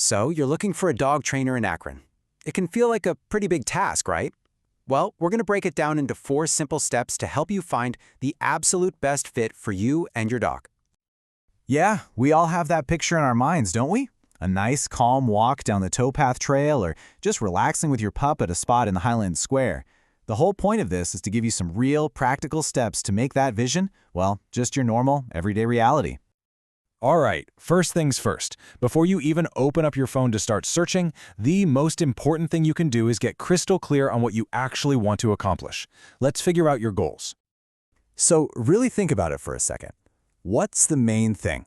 So you're looking for a dog trainer in Akron. It can feel like a pretty big task, right? Well, we're going to break it down into 4 simple steps to help you find the absolute best fit for you and your dog. Yeah, we all have that picture in our minds, don't we? A nice, calm walk down the towpath trail or just relaxing with your pup at a spot in the Highland Square. The whole point of this is to give you some real, practical steps to make that vision, well, just your normal, everyday reality. All right, first things first. Before you even open up your phone to start searching, the most important thing you can do is get crystal clear on what you actually want to accomplish. Let's figure out your goals. So really think about it for a second. What's the main thing?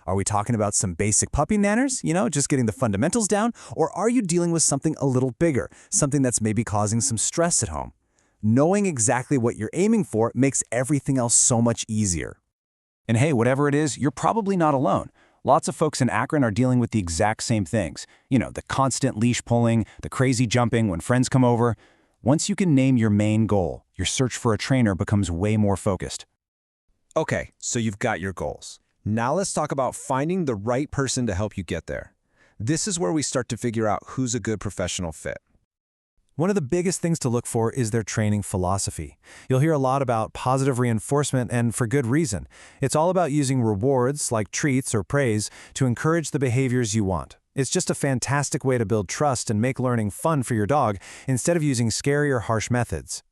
Are we talking about some basic puppy manners, just getting the fundamentals down? Or are you dealing with something a little bigger, something that's maybe causing some stress at home? Knowing exactly what you're aiming for makes everything else so much easier. And hey, whatever it is, you're probably not alone. Lots of folks in Akron are dealing with the exact same things. The constant leash pulling, the crazy jumping when friends come over. Once you can name your main goal, your search for a trainer becomes way more focused. Okay, so you've got your goals. Now let's talk about finding the right person to help you get there. This is where we start to figure out who's a good professional fit. One of the biggest things to look for is their training philosophy. You'll hear a lot about positive reinforcement, and for good reason. It's all about using rewards, like treats or praise, to encourage the behaviors you want. It's just a fantastic way to build trust and make learning fun for your dog instead of using scary or harsh methods.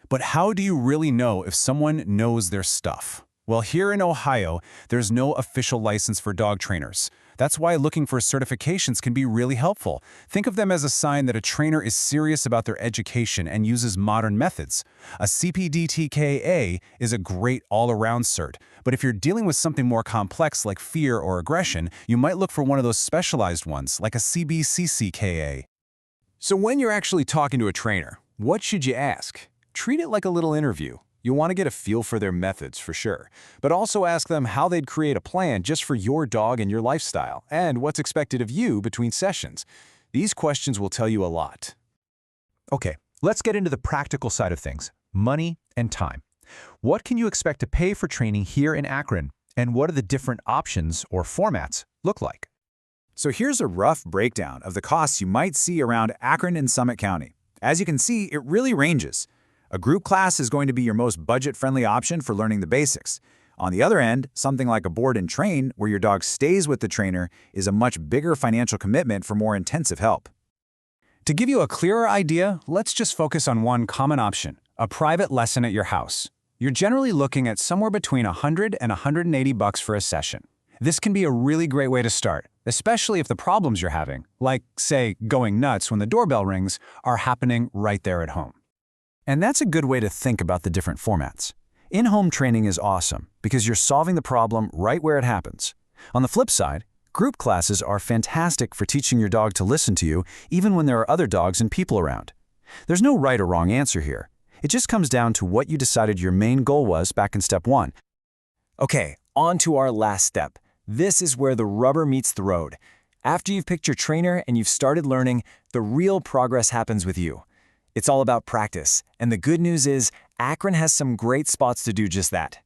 But how do you really know if someone knows their stuff? Well, here in Ohio, there's no official license for dog trainers. That's why looking for certifications can be really helpful. Think of them as a sign that a trainer is serious about their education and uses modern methods. A CPDTKA is a great all-around cert, but if you're dealing with something more complex like fear or aggression, you might look for one of those specialized ones, like a CBCCKA. So when you're actually talking to a trainer, what should you ask? Treat it like a little interview. You'll want to get a feel for their methods for sure, but also ask them how they'd create a plan just for your dog and your lifestyle, and what's expected of you between sessions. These questions will tell you a lot. Okay, let's get into the practical side of things, money and time. What can you expect to pay for training here in Akron, and what do the different options or formats look like? So here's a rough breakdown of the costs you might see around Akron and Summit County. As you can see, it really ranges. A group class is going to be your most budget-friendly option for learning the basics. On the other end, something like a board and train, where your dog stays with the trainer, is a much bigger financial commitment for more intensive help. To give you a clearer idea, let's just focus on one common option, a private lesson at your house. You're generally looking at somewhere between $100 and $180 for a session. This can be a really great way to start, especially if the problems you're having, like, say, going nuts when the doorbell rings, are happening right there at home. And that's a good way to think about the different formats. In-home training is awesome because you're solving the problem right where it happens. On the flip side, group classes are fantastic for teaching your dog to listen to you even when there are other dogs and people around. There's no right or wrong answer here. It just comes down to what you decided your main goal was back in step 1. Okay, on to our last step. This is where the rubber meets the road. After you've picked your trainer and you've started learning, the real progress happens with you. It's all about practice, and the good news is Akron has some great spots to do just that.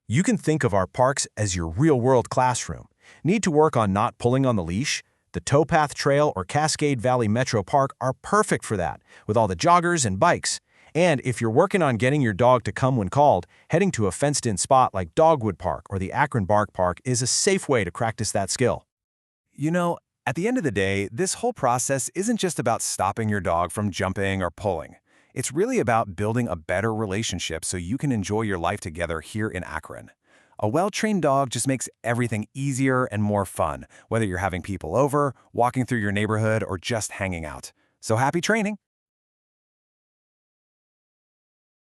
You can think of our parks as your real-world classroom. Need to work on not pulling on the leash? The Towpath Trail or Cascade Valley Metro Park are perfect for that, with all the joggers and bikes. And if you're working on getting your dog to come when called, heading to a fenced-in spot like Dogwood Park or the Akron Bark Park is a safe way to practice that skill. At the end of the day, this whole process isn't just about stopping your dog from jumping or pulling. It's really about building a better relationship so you can enjoy your life together here in Akron. A well-trained dog just makes everything easier and more fun, whether you're having people over, walking through your neighborhood, or just hanging out. So happy training!